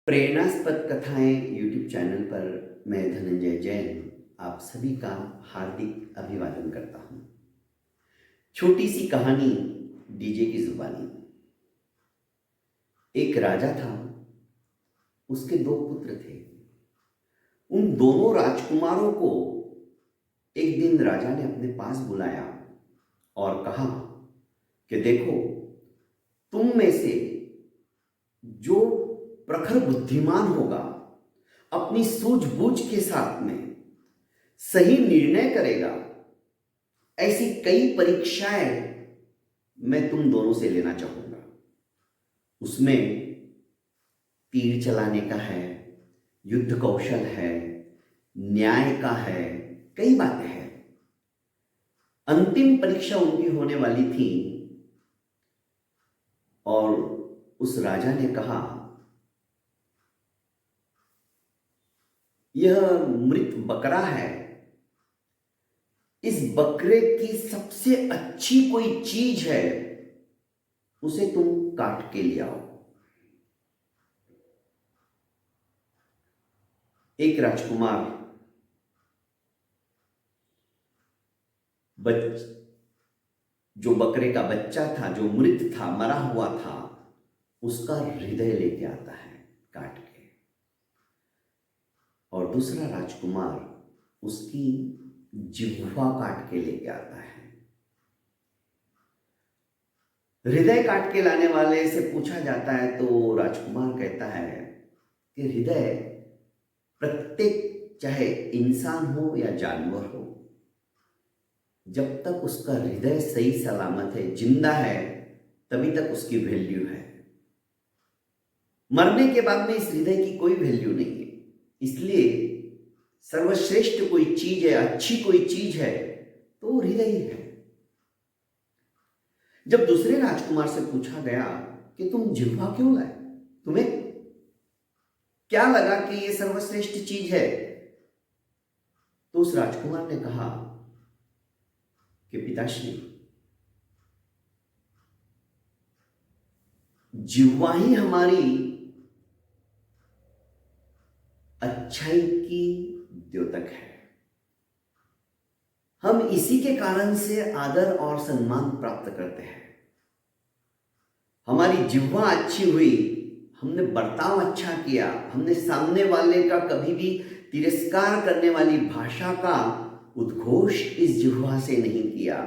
प्रेरणास्पद कथाएं YouTube channel पर मैं धनंजय जैन आप सभी का हार्दिक अभिवादन करता हूं। छोटी सी कहानी डीजे की जुबानी। एक राजा था, उसके दो पुत्र थे। उन दोनों राजकुमारों को एक दिन राजा ने अपने पास बुलाया और कहा कि देखो, तुम में से जो प्रखर बुद्धिमान होगा, अपनी सूझबूझ के साथ में सही निर्णय करेगा, ऐसी कई परीक्षाएं मैं तुम दोनों से लेना चाहूंगा। उसमें तीर चलाने का है, युद्ध कौशल है, न्याय का है, कई बातें हैं। अंतिम परीक्षा उनकी होने वाली थी और उस राजा ने कहा, यह मृत बकरा है, इस बकरे की सबसे अच्छी कोई चीज है, उसे तुम काट के ले आओ। एक राजकुमार जो बकरे का बच्चा था, जो मृत था, मरा हुआ था, उसका हृदय लेके आता है काट के, और दूसरा राजकुमार उसकी जिह्वा काट के लेके आता है। हृदय काट के लाने वाले से पूछा जाता है तो राजकुमार कहता है कि हृदय प्रत्येक, चाहे इंसान हो या जानवर हो, जब तक उसका हृदय सही सलामत है, जिंदा है, तभी तक उसकी वैल्यू है। मरने के बाद में इस हृदय की कोई वैल्यू नहीं है। इसलिए सर्वश्रेष्ठ कोई चीज है, अच्छी कोई चीज है, तो हृदय ही है। जब दूसरे राजकुमार से पूछा गया कि तुम जिह्वा क्यों लाए, तुम्हें क्या लगा कि यह सर्वश्रेष्ठ चीज है, तो उस राजकुमार ने कहा कि पिताश्री, जिह्वा ही हमारी अच्छाई की द्योतक है। हम इसी के कारण से आदर और सम्मान प्राप्त करते हैं। हमारी जिह्वा अच्छी हुई, हमने बर्ताव अच्छा किया, हमने सामने वाले का कभी भी तिरस्कार करने वाली भाषा का उद्घोष इस जिह्वा से नहीं किया।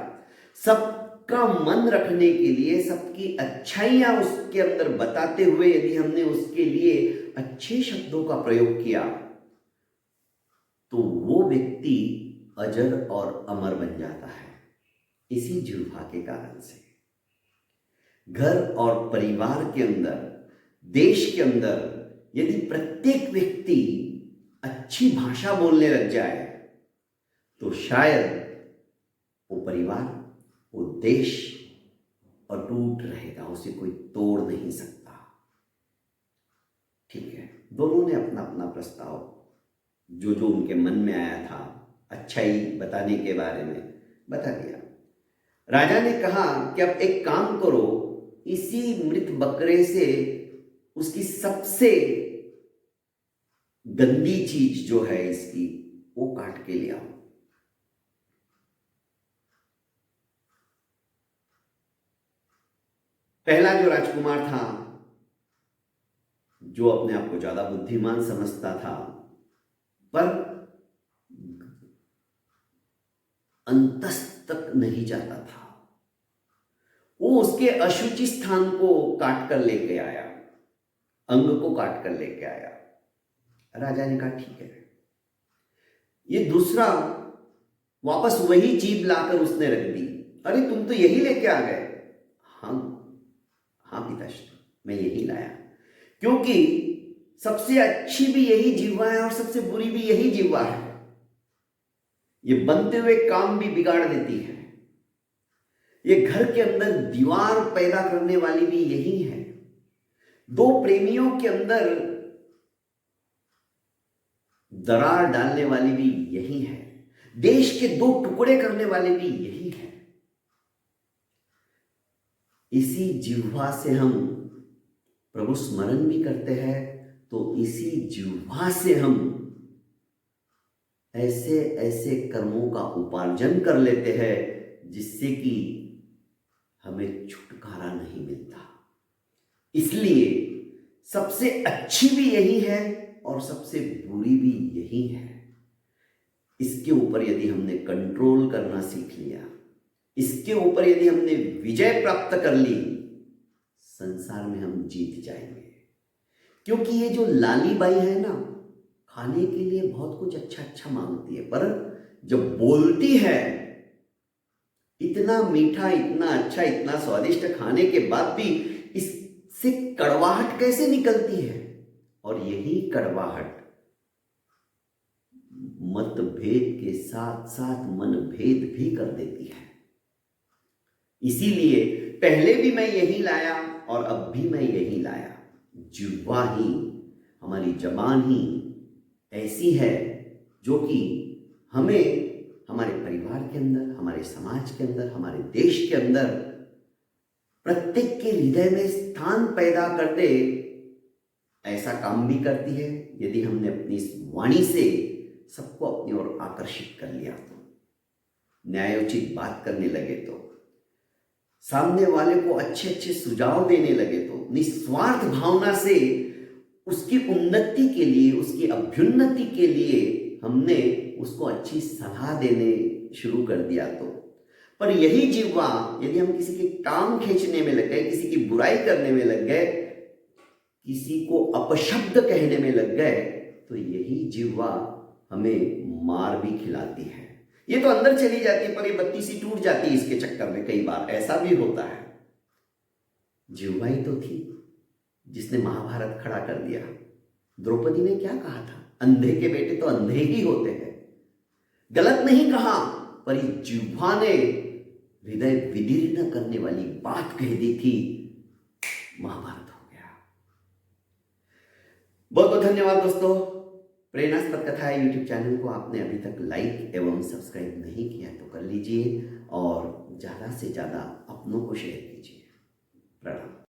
सबका मन रखने के लिए, सबकी अच्छाइयां उसके अंदर बताते हुए यदि हमने उसके लिए अच्छे शब्दों का प्रयोग किया, तो वो व्यक्ति अजर और अमर बन जाता है, इसी जिह्वा के कारण से। घर और परिवार के अंदर, देश के अंदर यदि प्रत्येक व्यक्ति अच्छी भाषा बोलने लग जाए, तो शायद वो परिवार, वो देश अटूट रहेगा, उसे कोई तोड़ नहीं सकता। ठीक है, दोनों ने अपना अपना प्रस्ताव जो जो उनके मन में आया था अच्छाई बताने के बारे में बता दिया। राजा ने कहा कि अब एक काम करो, इसी मृत बकरे से उसकी सबसे गंदी चीज जो है इसकी, वो काट के ले आओ। पहला जो राजकुमार था, जो अपने आप को ज्यादा बुद्धिमान समझता था, पर अंतस तक नहीं जाता था, वो उसके अशुचि स्थान को काट कर लेके आया, अंग को काट कर लेके आया। राजा ने कहा ठीक है। ये दूसरा वापस वही जीभ लाकर उसने रख दी। अरे तुम तो यही लेके आ गए। हाँ हाँ पिताश्री, मैं यही लाया, क्योंकि सबसे अच्छी भी यही जिह्वा है और सबसे बुरी भी यही जिह्वा है। ये बनते हुए काम भी बिगाड़ देती है। ये घर के अंदर दीवार पैदा करने वाली भी यही है। दो प्रेमियों के अंदर दरार डालने वाली भी यही है। देश के दो टुकड़े करने वाले भी यही है। इसी जिह्वा से हम प्रभु स्मरण भी करते हैं तो इसी जिह्वा से हम ऐसे ऐसे कर्मों का उपार्जन कर लेते हैं जिससे कि हमें छुटकारा नहीं मिलता। इसलिए सबसे अच्छी भी यही है और सबसे बुरी भी यही है। इसके ऊपर यदि हमने कंट्रोल करना सीख लिया, इसके ऊपर यदि हमने विजय प्राप्त कर ली, संसार में हम जीत जाएंगे। क्योंकि ये जो लाली बाई है ना, खाने के लिए बहुत कुछ अच्छा अच्छा मांगती है, पर जब बोलती है इतना मीठा, इतना अच्छा, इतना स्वादिष्ट खाने के बाद भी इससे कड़वाहट कैसे निकलती है। और यही कड़वाहट मतभेद के साथ साथ मनभेद भी कर देती है। इसीलिए पहले भी मैं यही लाया और अब भी मैं यही लाया। जिह्वा ही, हमारी जबान ही ऐसी है जो कि हमें हमारे परिवार के अंदर, हमारे समाज के अंदर, हमारे देश के अंदर प्रत्येक के हृदय में स्थान पैदा कर दे, ऐसा काम भी करती है यदि हमने अपनी इस वाणी से सबको अपनी ओर आकर्षित कर लिया तो, न्यायोचित बात करने लगे तो, सामने वाले को अच्छे अच्छे सुझाव देने लगे तो, निस्वार्थ भावना से उसकी उन्नति के लिए, उसकी अभ्युन्नति के लिए हमने उसको अच्छी सलाह देने शुरू कर दिया तो। पर यही जिह्वा यदि हम किसी के काम खींचने में लग गए, किसी की बुराई करने में लग गए, किसी को अपशब्द कहने में लग गए, तो यही जिह्वा हमें मार भी खिलाती है। ये तो अंदर चली जाती है पर ये बत्ती सी टूट जाती है इसके चक्कर में। कई बार ऐसा भी होता है। जिह्वा ही तो थी जिसने महाभारत खड़ा कर दिया। द्रौपदी ने क्या कहा था, अंधे के बेटे तो अंधे ही होते हैं। गलत नहीं कहा, पर इस जिह्वा ने हृदय विदीर्ण करने वाली बात कह दी थी, महाभारत हो गया। बहुत बहुत धन्यवाद दोस्तों। प्रेरणास्पद कथाएं यूट्यूब चैनल को आपने अभी तक लाइक एवं सब्सक्राइब नहीं किया तो कर लीजिए और ज़्यादा से ज़्यादा अपनों को शेयर कीजिए। प्रणाम।